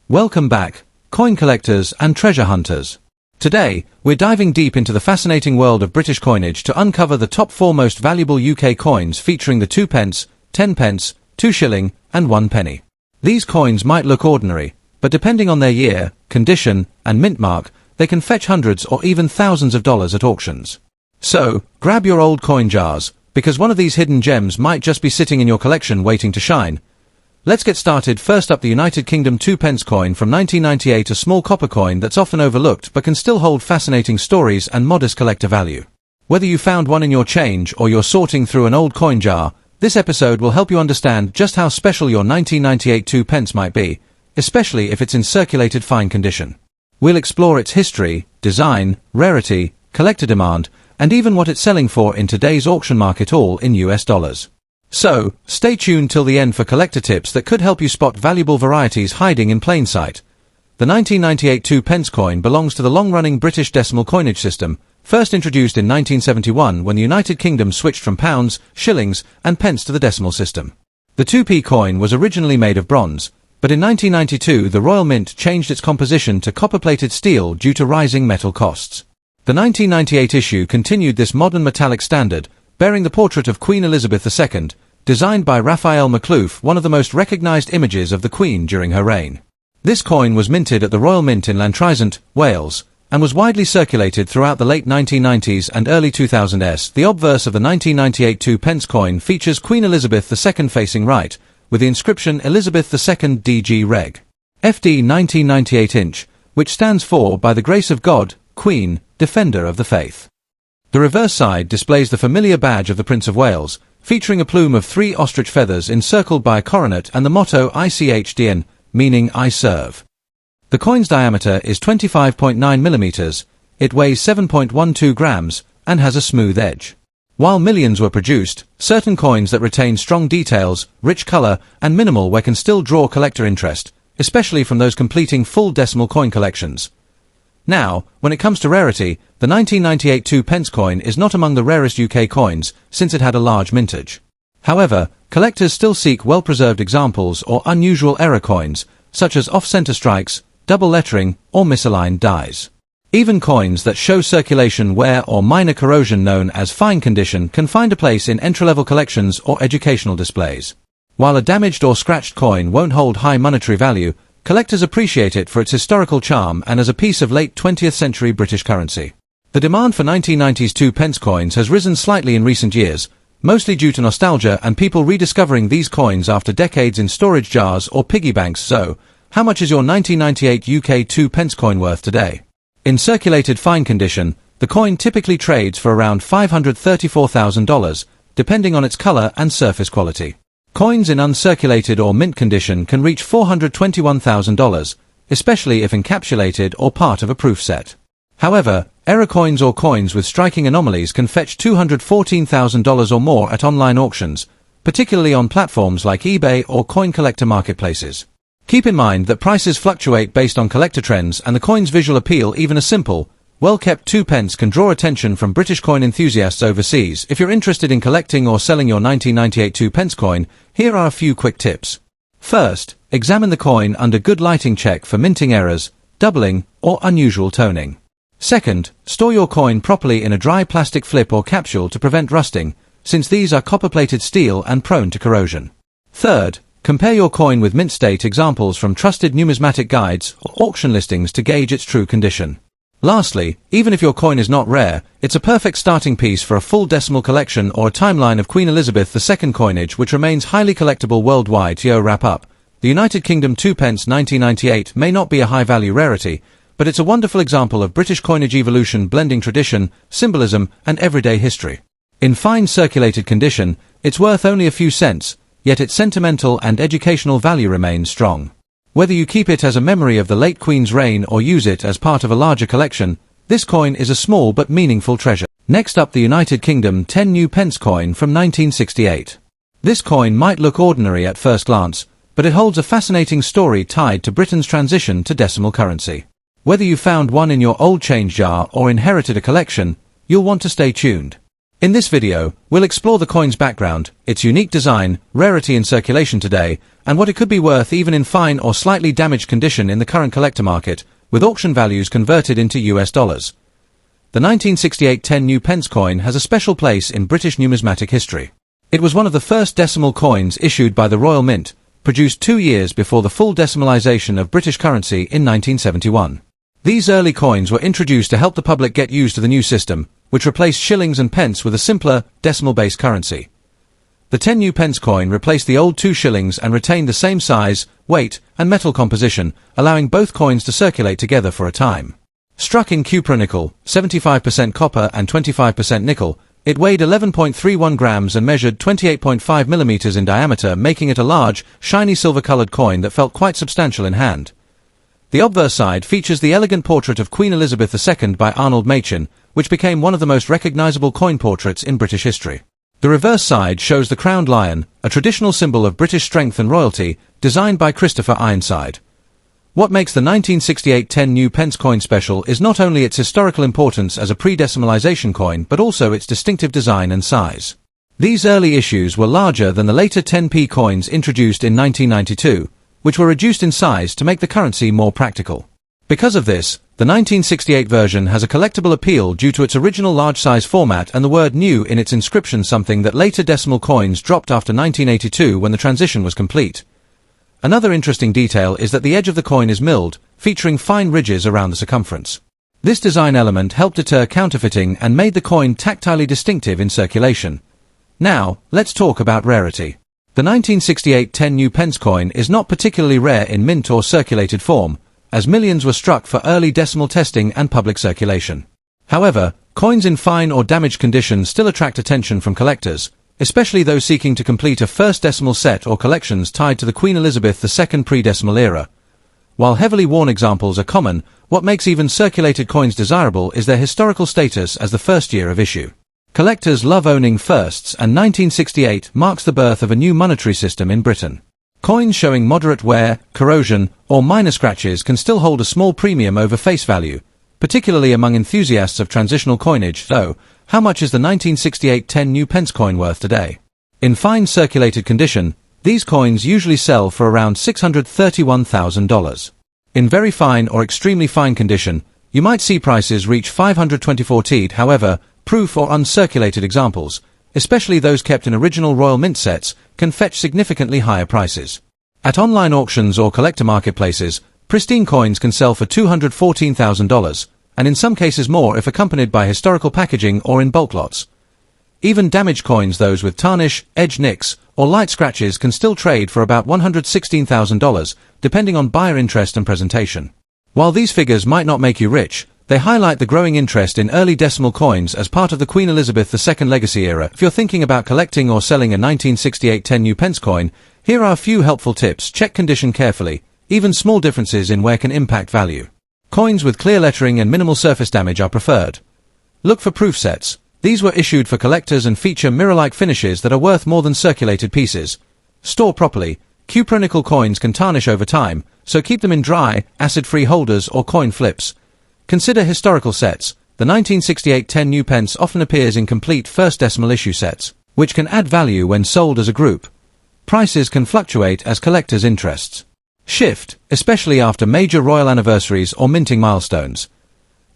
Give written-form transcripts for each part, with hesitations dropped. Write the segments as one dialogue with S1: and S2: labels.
S1: Welcome back, coin collectors and treasure hunters. Today, we're diving deep into the fascinating world of British coinage to uncover the top 4 most valuable UK coins featuring the 2 pence, 10 pence, 2 shilling, and 1 penny. These coins might look ordinary, but depending on their year, condition, and mint mark, they can fetch hundreds or even thousands of dollars at auctions. So, grab your old coin jars, because one of these hidden gems might just be sitting in your collection waiting to shine. Let's get started. First up, the United Kingdom 2 pence coin from 1998, a small copper coin that's often overlooked but can still hold fascinating stories and modest collector value. Whether you found one in your change or you're sorting through an old coin jar, this episode will help you understand just how special your 1998 2 pence might be, especially if it's in circulated fine condition. We'll explore its history, design, rarity, collector demand, and even what it's selling for in today's auction market, all in US dollars. So, stay tuned till the end for collector tips that could help you spot valuable varieties hiding in plain sight. The 1998 2 pence coin belongs to the long-running British decimal coinage system, first introduced in 1971 when the United Kingdom switched from pounds, shillings, and pence to the decimal system. The 2p coin was originally made of bronze, but in 1992 the Royal Mint changed its composition to copper-plated steel due to rising metal costs. The 1998 issue continued this modern metallic standard, bearing the portrait of Queen Elizabeth II, designed by Raphael Macluf, one of the most recognized images of the Queen during her reign. This coin was minted at the Royal Mint in Llantrysant, Wales, and was widely circulated throughout the late 1990s and early 2000s. The obverse of the 1998 2 pence coin features Queen Elizabeth II facing right, with the inscription Elizabeth II DG Reg. FD 1998 inch, which stands for By the Grace of God, Queen, Defender of the Faith. The reverse side displays the familiar badge of the Prince of Wales, featuring a plume of 3 ostrich feathers encircled by a coronet and the motto ICHDN, meaning I serve. The coin's diameter is 25.9 millimeters, it weighs 7.12 grams, and has a smooth edge. While millions were produced, certain coins that retain strong details, rich color, and minimal wear can still draw collector interest, especially from those completing full decimal coin collections. Now, when it comes to rarity, the 1998 2 pence coin is not among the rarest UK coins, since it had a large mintage. However, collectors still seek well-preserved examples or unusual error coins, such as off-center strikes, double lettering, or misaligned dies. Even coins that show circulation wear or minor corrosion, known as fine condition, can find a place in entry-level collections or educational displays. While a damaged or scratched coin won't hold high monetary value, collectors appreciate it for its historical charm and as a piece of late 20th century British currency. The demand for 1990s 2 pence coins has risen slightly in recent years, mostly due to nostalgia and people rediscovering these coins after decades in storage jars or piggy banks. So, how much is your 1998 UK 2 pence coin worth today? In circulated fine condition, the coin typically trades for around $534,000, depending on its color and surface quality. Coins in uncirculated or mint condition can reach $421,000, especially if encapsulated or part of a proof set. However, error coins or coins with striking anomalies can fetch $214,000 or more at online auctions, particularly on platforms like eBay or coin collector marketplaces. Keep in mind that prices fluctuate based on collector trends and the coin's visual appeal. Even a simple, well-kept 2 pence can draw attention from British coin enthusiasts overseas. If you're interested in collecting or selling your 1998 2 pence coin, here are a few quick tips. First, examine the coin under good lighting. Check for minting errors, doubling, or unusual toning. Second, store your coin properly in a dry plastic flip or capsule to prevent rusting, since these are copper-plated steel and prone to corrosion. Third, compare your coin with mint state examples from trusted numismatic guides or auction listings to gauge its true condition. Lastly, even if your coin is not rare, it's a perfect starting piece for a full decimal collection or a timeline of Queen Elizabeth II coinage, which remains highly collectible worldwide. To wrap up, the United Kingdom 2 pence 1998 may not be a high-value rarity, but it's a wonderful example of British coinage evolution, blending tradition, symbolism, and everyday history. In fine circulated condition, it's worth only a few cents, yet its sentimental and educational value remains strong. Whether you keep it as a memory of the late Queen's reign or use it as part of a larger collection, this coin is a small but meaningful treasure. Next up, the United Kingdom 10 new pence coin from 1968. This coin might look ordinary at first glance, but it holds a fascinating story tied to Britain's transition to decimal currency. Whether you found one in your old change jar or inherited a collection, you'll want to stay tuned. In this video, we'll explore the coin's background, its unique design, rarity in circulation today, and what it could be worth even in fine or slightly damaged condition in the current collector market, with auction values converted into US dollars. The 1968 10 new pence coin has a special place in British numismatic history. It was one of the first decimal coins issued by the Royal Mint, produced 2 years before the full decimalisation of British currency in 1971. These early coins were introduced to help the public get used to the new system, which replaced shillings and pence with a simpler, decimal-based currency. The 10 new pence coin replaced the old 2 shillings and retained the same size, weight, and metal composition, allowing both coins to circulate together for a time. Struck in cupronickel, 75% copper and 25% nickel, it weighed 11.31 grams and measured 28.5 millimeters in diameter, making it a large, shiny silver-colored coin that felt quite substantial in hand. The obverse side features the elegant portrait of Queen Elizabeth II by Arnold Machin, which became one of the most recognizable coin portraits in British history. The reverse side shows the crowned lion, a traditional symbol of British strength and royalty, designed by Christopher Ironside. What makes the 1968 10 new pence coin special is not only its historical importance as a pre-decimalisation coin but also its distinctive design and size. These early issues were larger than the later 10p coins introduced in 1992, which were reduced in size to make the currency more practical. Because of this, the 1968 version has a collectible appeal due to its original large-size format and the word new in its inscription, something that later decimal coins dropped after 1982 when the transition was complete. Another interesting detail is that the edge of the coin is milled, featuring fine ridges around the circumference. This design element helped deter counterfeiting and made the coin tactilely distinctive in circulation. Now, let's talk about rarity. The 1968 10 new pence coin is not particularly rare in mint or circulated form, as millions were struck for early decimal testing and public circulation. However, coins in fine or damaged condition still attract attention from collectors, especially those seeking to complete a first decimal set or collections tied to the Queen Elizabeth II pre-decimal era. While heavily worn examples are common, what makes even circulated coins desirable is their historical status as the first year of issue. Collectors love owning firsts, and 1968 marks the birth of a new monetary system in Britain. Coins showing moderate wear, corrosion, or minor scratches can still hold a small premium over face value, particularly among enthusiasts of transitional coinage, though. How much is the 1968 10 new pence coin worth today? In fine circulated condition, these coins usually sell for around $631,000. In very fine or extremely fine condition, you might see prices reach $524,000. However, proof or uncirculated examples, especially those kept in original Royal Mint sets, can fetch significantly higher prices. At online auctions or collector marketplaces, pristine coins can sell for $214,000, and in some cases more if accompanied by historical packaging or in bulk lots. Even damaged coins, those with tarnish, edge nicks, or light scratches, can still trade for about $116,000, depending on buyer interest and presentation. While these figures might not make you rich, they highlight the growing interest in early decimal coins as part of the Queen Elizabeth II legacy era. If you're thinking about collecting or selling a 1968 10 new pence coin, here are a few helpful tips. Check condition carefully. Even small differences in wear can impact value. Coins with clear lettering and minimal surface damage are preferred. Look for proof sets. These were issued for collectors and feature mirror-like finishes that are worth more than circulated pieces. Store properly. Cupronickel coins can tarnish over time, so keep them in dry, acid-free holders or coin flips. Consider historical sets. The 1968 10 new pence often appears in complete first decimal issue sets, which can add value when sold as a group. Prices can fluctuate as collectors' interests shift, especially after major royal anniversaries or minting milestones.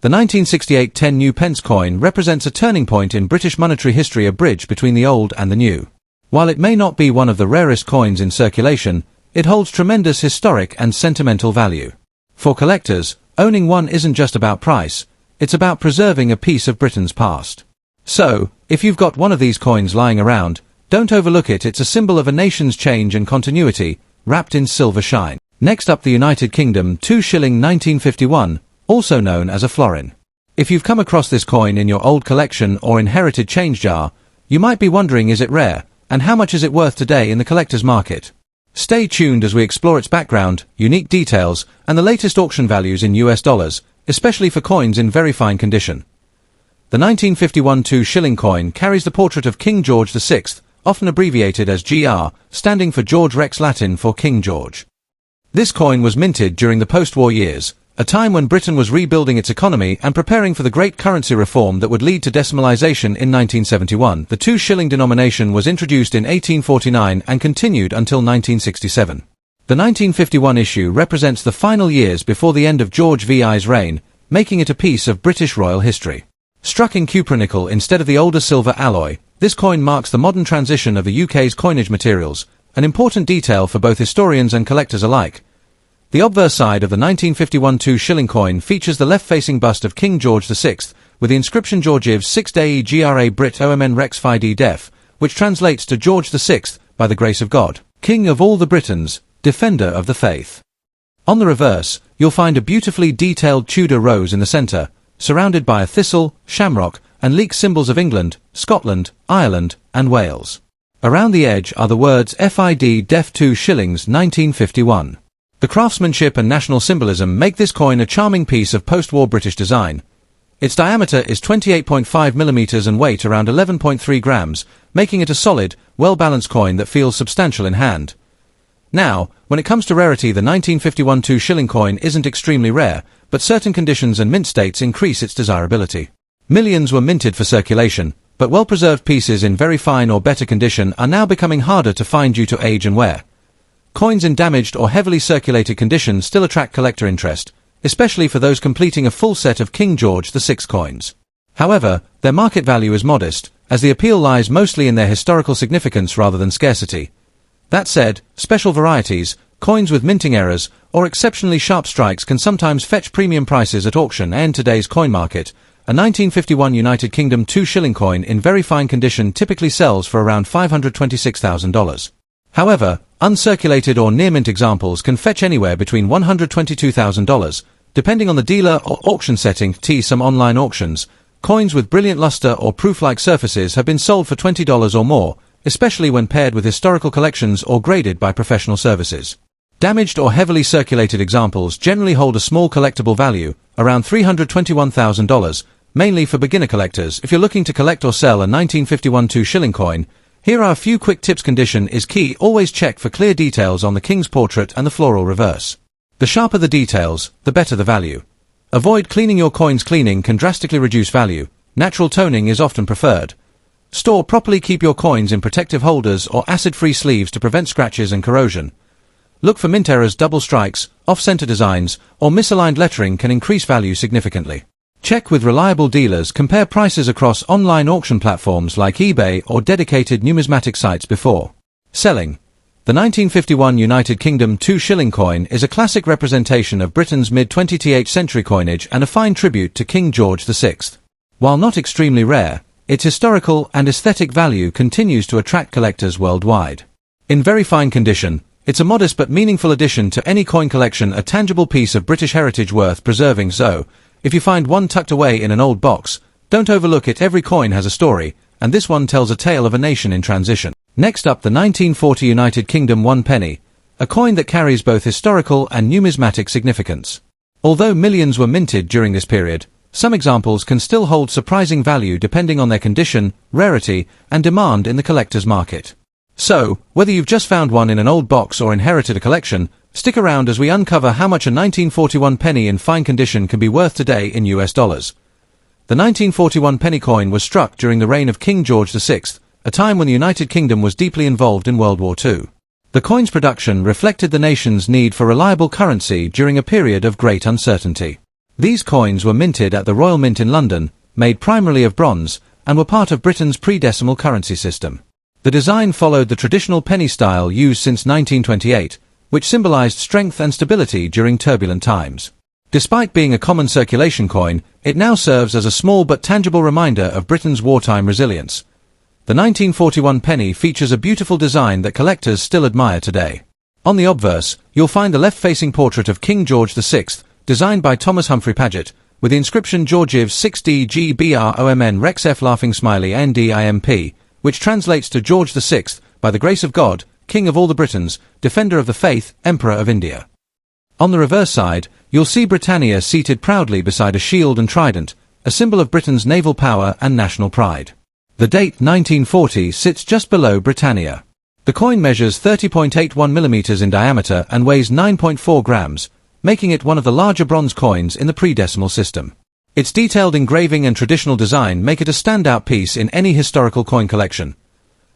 S1: The 1968 10 new pence coin represents a turning point in British monetary history, a bridge between the old and the new. While it may not be one of the rarest coins in circulation, it holds tremendous historic and sentimental value. For collectors, owning one isn't just about price, it's about preserving a piece of Britain's past. So, if you've got one of these coins lying around, don't overlook it. It's a symbol of a nation's change and continuity, wrapped in silver shine. Next up, the United Kingdom 2 shilling 1951, also known as a florin. If you've come across this coin in your old collection or inherited change jar, you might be wondering, is it rare, and how much is it worth today in the collector's market? Stay tuned as we explore its background, unique details, and the latest auction values in US dollars, especially for coins in very fine condition. The 1951 2 shilling coin carries the portrait of King George VI, often abbreviated as GR, standing for George Rex, Latin for King George. This coin was minted during the post-war years, a time when Britain was rebuilding its economy and preparing for the great currency reform that would lead to decimalisation in 1971. The 2 shilling denomination was introduced in 1849 and continued until 1967. The 1951 issue represents the final years before the end of George VI's reign, making it a piece of British royal history. Struck in cupronickel instead of the older silver alloy, this coin marks the modern transition of the UK's coinage materials, an important detail for both historians and collectors alike. The obverse side of the 1951 2 shilling coin features the left-facing bust of King George VI, with the inscription Georgiv 6 Dei Gra Brit Omn Rex Fide Def, which translates to George VI, by the grace of God, King of all the Britons, Defender of the Faith. On the reverse, you'll find a beautifully detailed Tudor rose in the centre, surrounded by a thistle, shamrock, and leek symbols of England, Scotland, Ireland, and Wales. Around the edge are the words FID Def 2 Shillings 1951. The craftsmanship and national symbolism make this coin a charming piece of post-war British design. Its diameter is 28.5 mm and weight around 11.3 grams, making it a solid, well-balanced coin that feels substantial in hand. Now, when it comes to rarity, the 1951 2 shilling coin isn't extremely rare, but certain conditions and mint states increase its desirability. Millions were minted for circulation, but well-preserved pieces in very fine or better condition are now becoming harder to find due to age and wear. Coins in damaged or heavily circulated condition still attract collector interest, especially for those completing a full set of King George VI coins. However, their market value is modest, as the appeal lies mostly in their historical significance rather than scarcity. That said, special varieties, coins with minting errors, or exceptionally sharp strikes can sometimes fetch premium prices at auction. And today's coin market, a 1951 United Kingdom 2 shilling coin in very fine condition typically sells for around $526,000. However, uncirculated or near-mint examples can fetch anywhere between $122,000, depending on the dealer or auction setting. Some online auctions, coins with brilliant luster or proof-like surfaces have been sold for $20 or more, especially when paired with historical collections or graded by professional services. Damaged or heavily circulated examples generally hold a small collectible value, around $321,000, mainly for beginner collectors. If you're looking to collect or sell a 1951 2 shilling coin, here are a few quick tips. Condition is key. Always check for clear details on the king's portrait and the floral reverse. The sharper the details, the better the value. Avoid cleaning your coins. Cleaning can drastically reduce value. Natural toning is often preferred. Store properly. Keep your coins in protective holders or acid-free sleeves to prevent scratches and corrosion. Look for mint errors. Double strikes, off-center designs, or misaligned lettering can increase value significantly. Check with reliable dealers. Compare prices across online auction platforms like eBay or dedicated numismatic sites before selling. The 1951 United Kingdom 2 shilling coin is a classic representation of Britain's mid-20th century coinage and a fine tribute to King George VI. While not extremely rare, its historical and aesthetic value continues to attract collectors worldwide. In very fine condition, it's a modest but meaningful addition to any coin collection, a tangible piece of British heritage worth preserving. So, if you find one tucked away in an old box, don't overlook it. Every coin has a story, and this one tells a tale of a nation in transition. Next up, the 1940 United Kingdom 1 penny, a coin that carries both historical and numismatic significance. Although millions were minted during this period, some examples can still hold surprising value depending on their condition, rarity, and demand in the collector's market. So, whether you've just found one in an old box or inherited a collection, stick around as we uncover how much a 1941 penny in fine condition can be worth today in US dollars. The 1941 penny coin was struck during the reign of King George VI, a time when the United Kingdom was deeply involved in World War II. The coin's production reflected the nation's need for reliable currency during a period of great uncertainty. These coins were minted at the Royal Mint in London, made primarily of bronze, and were part of Britain's pre-decimal currency system. The design followed the traditional penny style used since 1928, which symbolized strength and stability during turbulent times. Despite being a common circulation coin, it now serves as a small but tangible reminder of Britain's wartime resilience. The 1941 penny features a beautiful design that collectors still admire today. On the obverse, you'll find the left-facing portrait of King George VI, designed by Thomas Humphrey Paget, with the inscription Georgiv 6D GBROMN Rex F laughing smiley NDIMP, which translates to George VI, by the grace of God, King of all the Britons, Defender of the Faith, Emperor of India. On the reverse side, you'll see Britannia seated proudly beside a shield and trident, a symbol of Britain's naval power and national pride. The date 1940 sits just below Britannia. The coin measures 30.81 mm in diameter and weighs 9.4 grams, making it one of the larger bronze coins in the pre-decimal system. Its detailed engraving and traditional design make it a standout piece in any historical coin collection.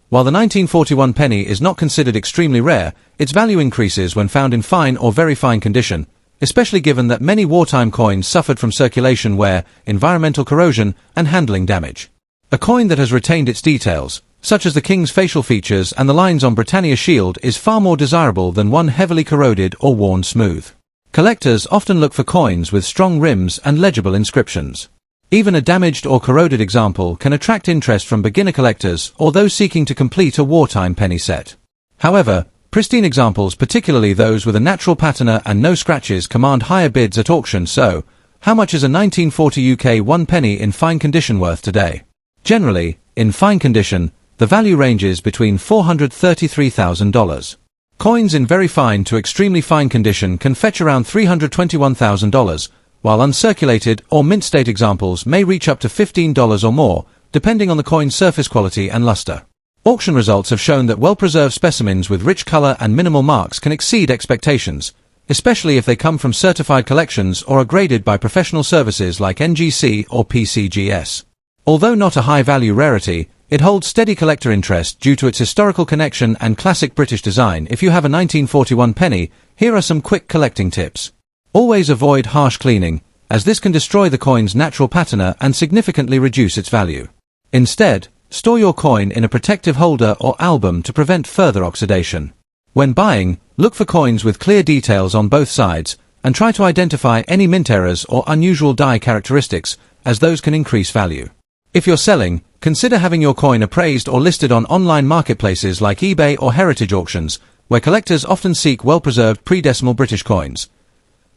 S1: While the 1941 penny is not considered extremely rare, its value increases when found in fine or very fine condition, especially given that many wartime coins suffered from circulation wear, environmental corrosion, and handling damage. A coin that has retained its details, such as the king's facial features and the lines on Britannia's shield, is far more desirable than one heavily corroded or worn smooth. Collectors often look for coins with strong rims and legible inscriptions. Even a damaged or corroded example can attract interest from beginner collectors or those seeking to complete a wartime penny set. However, pristine examples, particularly those with a natural patina and no scratches, command higher bids at auction. So, how much is a 1940 UK 1 penny in fine condition worth today? Generally, in fine condition, the value ranges between $433,000. Coins in very fine to extremely fine condition can fetch around $321,000, while uncirculated or mint state examples may reach up to $15 or more, depending on the coin's surface quality and luster. Auction results have shown that well-preserved specimens with rich color and minimal marks can exceed expectations, especially if they come from certified collections or are graded by professional services like NGC or PCGS. Although not a high-value rarity, it holds steady collector interest due to its historical connection and classic British design. If you have a 1941 penny, here are some quick collecting tips. Always avoid harsh cleaning, as this can destroy the coin's natural patina and significantly reduce its value. Instead, store your coin in a protective holder or album to prevent further oxidation. When buying, look for coins with clear details on both sides, and try to identify any mint errors or unusual die characteristics, as those can increase value. If you're selling, consider having your coin appraised or listed on online marketplaces like eBay or heritage auctions, where collectors often seek well-preserved pre-decimal British coins.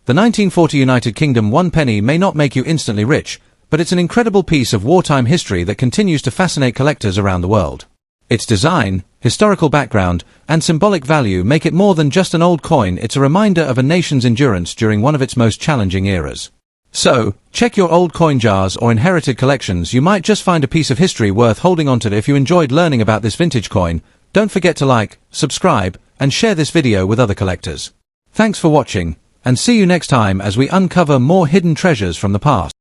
S1: The 1940 United Kingdom 1 penny may not make you instantly rich, but it's an incredible piece of wartime history that continues to fascinate collectors around the world. Its design, historical background, and symbolic value make it more than just an old coin. It's a reminder of a nation's endurance during one of its most challenging eras. So, check your old coin jars or inherited collections. You might just find a piece of history worth holding onto. If you enjoyed learning about this vintage coin, don't forget to like, subscribe, and share this video with other collectors. Thanks for watching, and see you next time as we uncover more hidden treasures from the past.